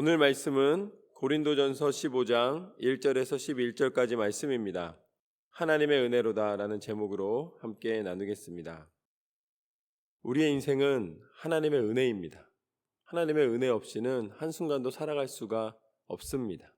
오늘 말씀은 고린도전서 15장 1절에서 11절까지 말씀입니다. 하나님의 은혜로다라는 제목으로 함께 나누겠습니다. 우리의 인생은 하나님의 은혜입니다. 하나님의 은혜 없이는 한순간도 살아갈 수가 없습니다.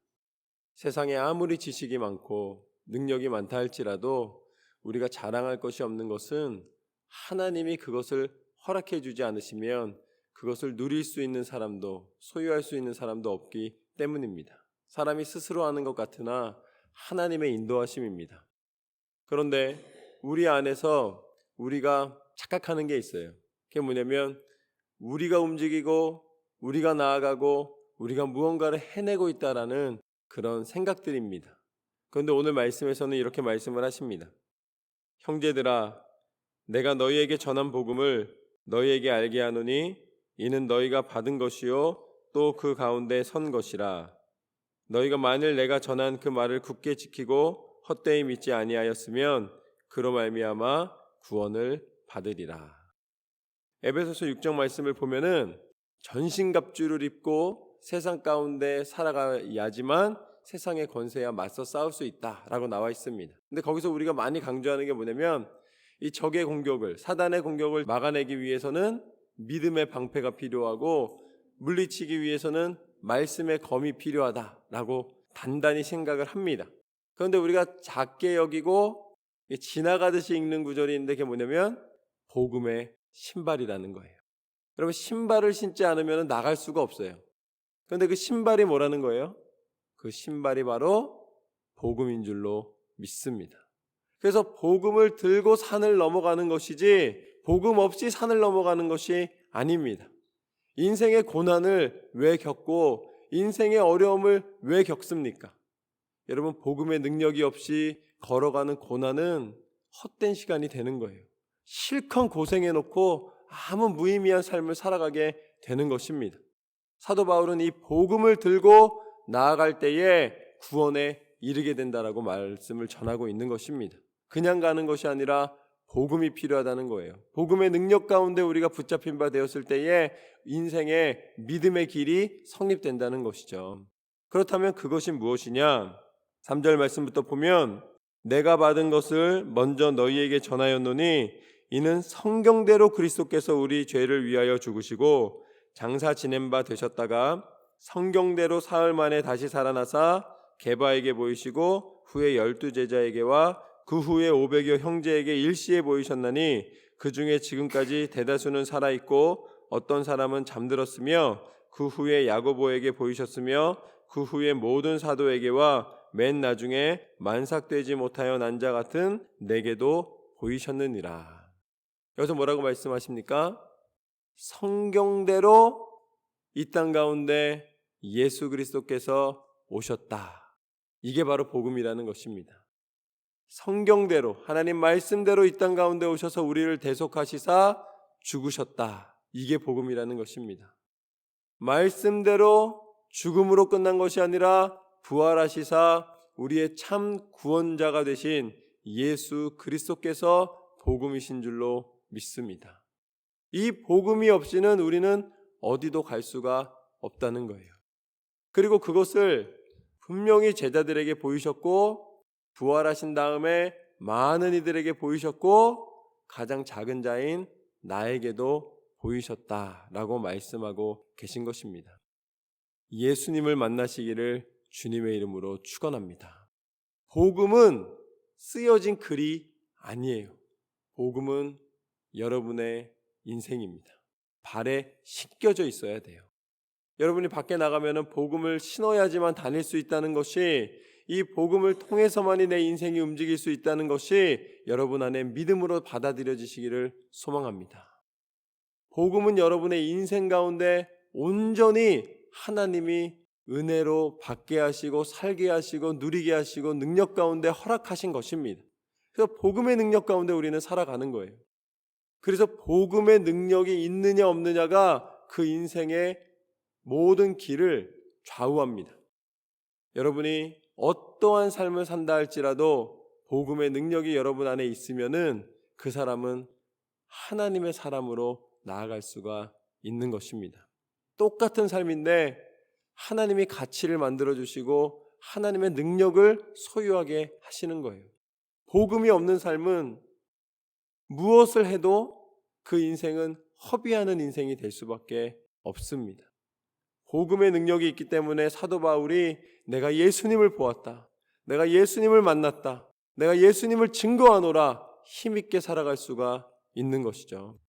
세상에 아무리 지식이 많고 능력이 많다 할지라도 우리가 자랑할 것이 없는 것은 하나님이 그것을 허락해 주지 않으시면 그것을 누릴 수 있는 사람도 소유할 수 있는 사람도 없기 때문입니다. 사람이 스스로 하는 것 같으나 하나님의 인도하심입니다. 그런데 우리 안에서 우리가 착각하는 게 있어요. 그게 뭐냐면 우리가 움직이고 우리가 나아가고 우리가 무언가를 해내고 있다라는 그런 생각들입니다. 그런데 오늘 말씀에서는 이렇게 말씀을 하십니다. 형제들아, 내가 너희에게 전한 복음을 너희에게 알게 하노니 이는 너희가 받은 것이요 또 그 가운데 선 것이라. 너희가 만일 내가 전한 그 말을 굳게 지키고 헛되이 믿지 아니하였으면 그로 말미암아 구원을 받으리라. 에베소서 6장 말씀을 보면은 전신갑주를 입고 세상 가운데 살아가야지만 세상의 권세와 맞서 싸울 수 있다라고 나와 있습니다. 근데 거기서 우리가 많이 강조하는 게 뭐냐면 이 적의 공격을, 사단의 공격을 막아내기 위해서는 믿음의 방패가 필요하고 물리치기 위해서는 말씀의 검이 필요하다라고 단단히 생각을 합니다. 그런데 우리가 작게 여기고 지나가듯이 읽는 구절이 있는데 그게 뭐냐면 복음의 신발이라는 거예요. 여러분, 신발을 신지 않으면 나갈 수가 없어요. 그런데 그 신발이 뭐라는 거예요? 그 신발이 바로 복음인 줄로 믿습니다. 그래서 복음을 들고 산을 넘어가는 것이지 복음 없이 산을 넘어가는 것이 아닙니다. 인생의 고난을 왜 겪고 인생의 어려움을 왜 겪습니까? 여러분, 복음의 능력이 없이 걸어가는 고난은 헛된 시간이 되는 거예요. 실컷 고생해놓고 아무 무의미한 삶을 살아가게 되는 것입니다. 사도 바울은 이 복음을 들고 나아갈 때에 구원에 이르게 된다라고 말씀을 전하고 있는 것입니다. 그냥 가는 것이 아니라 복음이 필요하다는 거예요. 복음의 능력 가운데 우리가 붙잡힌 바 되었을 때에 인생의 믿음의 길이 성립된다는 것이죠. 그렇다면 그것이 무엇이냐? 3절 말씀부터 보면 내가 받은 것을 먼저 너희에게 전하였노니 이는 성경대로 그리스도께서 우리 죄를 위하여 죽으시고 장사 지낸 바 되셨다가 성경대로 사흘 만에 다시 살아나사 게바에게 보이시고 후에 12제자에게와 그 후에 500여 형제에게 일시에 보이셨나니 그 중에 지금까지 대다수는 살아있고 어떤 사람은 잠들었으며 그 후에 야고보에게 보이셨으며 그 후에 모든 사도에게와 맨 나중에 만삭되지 못하여 난 자 같은 내게도 보이셨느니라. 여기서 뭐라고 말씀하십니까? 성경대로 이 땅 가운데 예수 그리스도께서 오셨다. 이게 바로 복음이라는 것입니다. 성경대로 하나님 말씀대로 이 땅 가운데 오셔서 우리를 대속하시사 죽으셨다. 이게 복음이라는 것입니다. 말씀대로 죽음으로 끝난 것이 아니라 부활하시사 우리의 참 구원자가 되신 예수 그리스도께서 복음이신 줄로 믿습니다. 이 복음이 없이는 우리는 어디도 갈 수가 없다는 거예요. 그리고 그것을 분명히 제자들에게 보이셨고 부활하신 다음에 많은 이들에게 보이셨고 가장 작은 자인 나에게도 보이셨다라고 말씀하고 계신 것입니다. 예수님을 만나시기를 주님의 이름으로 축원합니다. 복음은 쓰여진 글이 아니에요. 복음은 여러분의 인생입니다. 발에 씻겨져 있어야 돼요. 여러분이 밖에 나가면 복음을 신어야지만 다닐 수 있다는 것이, 이 복음을 통해서만이 내 인생이 움직일 수 있다는 것이 여러분 안에 믿음으로 받아들여지시기를 소망합니다. 복음은 여러분의 인생 가운데 온전히 하나님이 은혜로 받게 하시고 살게 하시고 누리게 하시고 능력 가운데 허락하신 것입니다. 그래서 복음의 능력 가운데 우리는 살아가는 거예요. 그래서 복음의 능력이 있느냐 없느냐가 그 인생의 모든 길을 좌우합니다. 여러분이 어떠한 삶을 산다 할지라도 복음의 능력이 여러분 안에 있으면은 그 사람은 하나님의 사람으로 나아갈 수가 있는 것입니다. 똑같은 삶인데 하나님이 가치를 만들어 주시고 하나님의 능력을 소유하게 하시는 거예요. 복음이 없는 삶은 무엇을 해도 그 인생은 허비하는 인생이 될 수밖에 없습니다. 복음의 능력이 있기 때문에 사도 바울이 내가 예수님을 보았다, 내가 예수님을 만났다, 내가 예수님을 증거하노라 힘있게 살아갈 수가 있는 것이죠.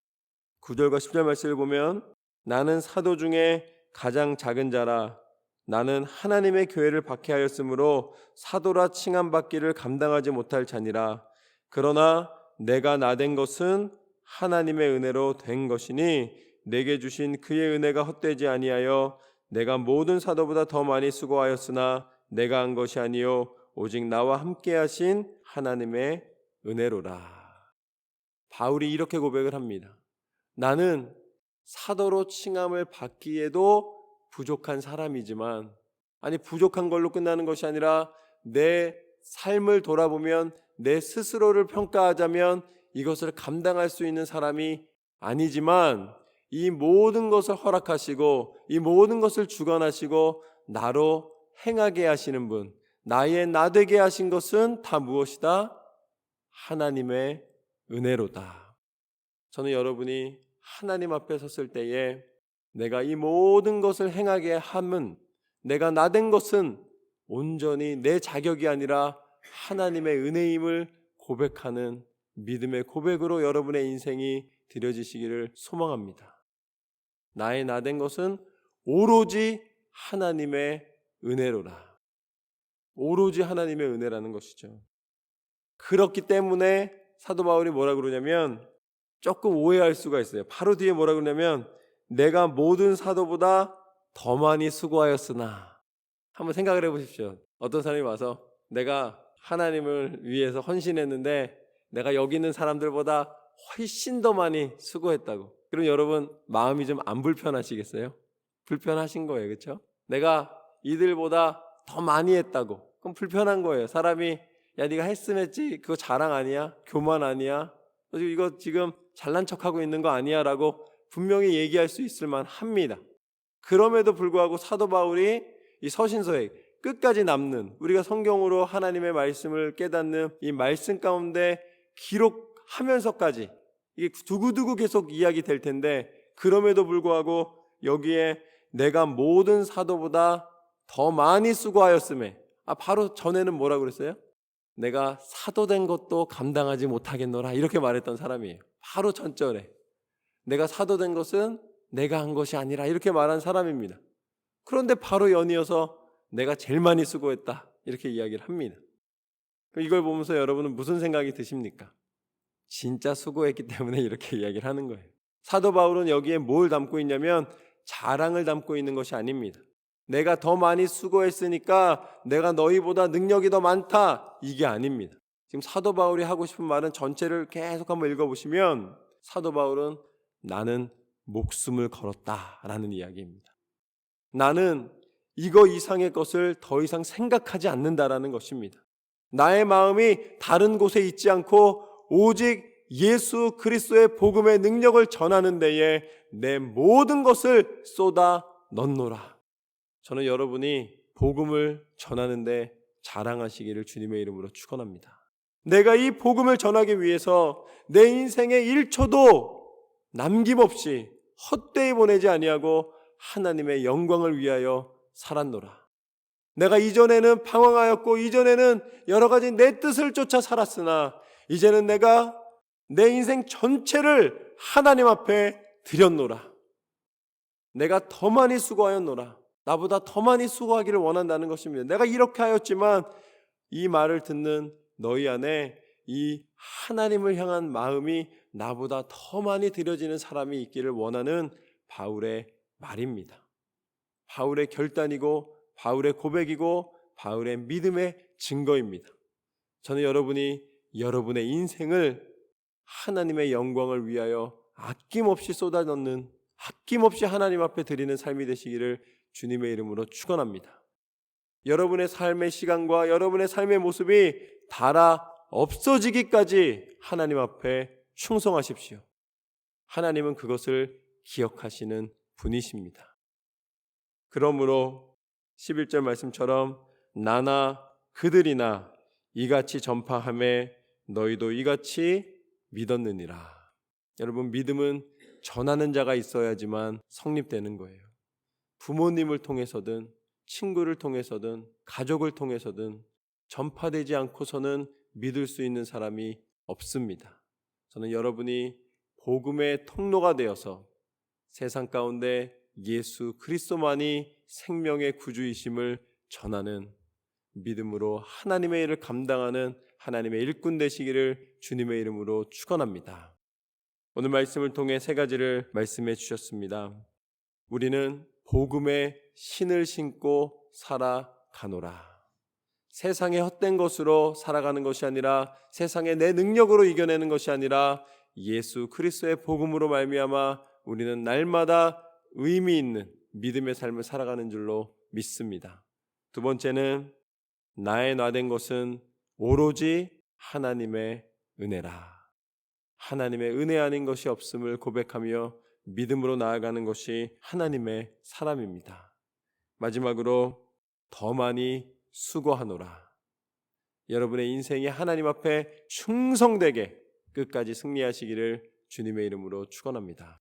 9절과 10절 말씀을 보면 나는 사도 중에 가장 작은 자라 나는 하나님의 교회를 박해하였으므로 사도라 칭함받기를 감당하지 못할 자니라. 그러나 내가 나된 것은 하나님의 은혜로 된 것이니 내게 주신 그의 은혜가 헛되지 아니하여 내가 모든 사도보다 더 많이 수고하였으나 내가 한 것이 아니요 오직 나와 함께 하신 하나님의 은혜로라. 바울이 이렇게 고백을 합니다. 나는 사도로 칭함을 받기에도 부족한 사람이지만, 아니 부족한 걸로 끝나는 것이 아니라 내 삶을 돌아보면 내 스스로를 평가하자면 이것을 감당할 수 있는 사람이 아니지만 이 모든 것을 허락하시고 이 모든 것을 주관하시고 나로 행하게 하시는 분, 나의 나되게 하신 것은 다 무엇이다? 하나님의 은혜로다. 저는 여러분이 하나님 앞에 섰을 때에 내가 이 모든 것을 행하게 함은, 내가 나된 것은 온전히 내 자격이 아니라 하나님의 은혜임을 고백하는 믿음의 고백으로 여러분의 인생이 드려지시기를 소망합니다. 나의 나된 것은 오로지 하나님의 은혜로라. 오로지 하나님의 은혜라는 것이죠. 그렇기 때문에 사도 바울이 뭐라 그러냐면 조금 오해할 수가 있어요. 바로 뒤에 뭐라 그러냐면 내가 모든 사도보다 더 많이 수고하였으나, 한번 생각을 해보십시오. 어떤 사람이 와서 내가 하나님을 위해서 헌신했는데 내가 여기 있는 사람들보다 훨씬 더 많이 수고했다고. 그럼 여러분 마음이 좀 안 불편하시겠어요? 불편하신 거예요. 그렇죠? 내가 이들보다 더 많이 했다고. 그럼 불편한 거예요. 사람이 야 네가 했으면 했지 그거 자랑 아니야? 교만 아니야? 이거 지금 잘난 척하고 있는 거 아니야? 라고 분명히 얘기할 수 있을 만합니다. 그럼에도 불구하고 사도 바울이 이 서신서에 끝까지 남는, 우리가 성경으로 하나님의 말씀을 깨닫는 이 말씀 가운데 기록하면서까지 이게 두고두고 계속 이야기 될 텐데, 그럼에도 불구하고 여기에 내가 모든 사도보다 더 많이 수고하였음에, 바로 전에는 뭐라고 그랬어요? 내가 사도된 것도 감당하지 못하겠노라 이렇게 말했던 사람이에요. 바로 전절에 내가 사도된 것은 내가 한 것이 아니라 이렇게 말한 사람입니다. 그런데 바로 연이어서 내가 제일 많이 수고했다 이렇게 이야기를 합니다. 이걸 보면서 여러분은 무슨 생각이 드십니까? 진짜 수고했기 때문에 이렇게 이야기를 하는 거예요. 사도 바울은 여기에 뭘 담고 있냐면 자랑을 담고 있는 것이 아닙니다. 내가 더 많이 수고했으니까 내가 너희보다 능력이 더 많다, 이게 아닙니다. 지금 사도 바울이 하고 싶은 말은 전체를 계속 한번 읽어보시면 사도 바울은 나는 목숨을 걸었다라는 이야기입니다. 나는 이거 이상의 것을 더 이상 생각하지 않는다라는 것입니다. 나의 마음이 다른 곳에 있지 않고 오직 예수 그리스도의 복음의 능력을 전하는 데에 내 모든 것을 쏟아 넣노라. 저는 여러분이 복음을 전하는데 자랑하시기를 주님의 이름으로 축원합니다. 내가 이 복음을 전하기 위해서 내 인생의 1초도 남김없이 헛되이 보내지 아니하고 하나님의 영광을 위하여 살았노라. 내가 이전에는 방황하였고 이전에는 여러 가지 내 뜻을 쫓아 살았으나 이제는 내가 내 인생 전체를 하나님 앞에 드렸노라. 내가 더 많이 수고하였노라. 나보다 더 많이 수고하기를 원한다는 것입니다. 내가 이렇게 하였지만 이 말을 듣는 너희 안에 이 하나님을 향한 마음이 나보다 더 많이 드려지는 사람이 있기를 원하는 바울의 말입니다. 바울의 결단이고 바울의 고백이고 바울의 믿음의 증거입니다. 저는 여러분이 여러분의 인생을 하나님의 영광을 위하여 아낌없이 쏟아넣는, 아낌없이 하나님 앞에 드리는 삶이 되시기를 주님의 이름으로 축원합니다. 여러분의 삶의 시간과 여러분의 삶의 모습이 닳아 없어지기까지 하나님 앞에 충성하십시오. 하나님은 그것을 기억하시는 분이십니다. 그러므로 11절 말씀처럼 나나 그들이나 이같이 전파하매 너희도 이같이 믿었느니라. 여러분, 믿음은 전하는 자가 있어야지만 성립되는 거예요. 부모님을 통해서든 친구를 통해서든 가족을 통해서든 전파되지 않고서는 믿을 수 있는 사람이 없습니다. 저는 여러분이 복음의 통로가 되어서 세상 가운데 예수 그리스도만이 생명의 구주이심을 전하는 믿음으로 하나님의 일을 감당하는 하나님의 일꾼 되시기를 주님의 이름으로 축원합니다. 오늘 말씀을 통해 세 가지를 말씀해 주셨습니다. 우리는 복음의 신을 신고 살아가노라. 세상의 헛된 것으로 살아가는 것이 아니라, 세상의 내 능력으로 이겨내는 것이 아니라 예수 그리스도의 복음으로 말미암아 우리는 날마다 의미 있는 믿음의 삶을 살아가는 줄로 믿습니다. 두 번째는 나의 나된 것은 오로지 하나님의 은혜라. 하나님의 은혜 아닌 것이 없음을 고백하며 믿음으로 나아가는 것이 하나님의 사람입니다. 마지막으로 더 많이 수고하노라. 여러분의 인생이 하나님 앞에 충성되게 끝까지 승리하시기를 주님의 이름으로 축원합니다.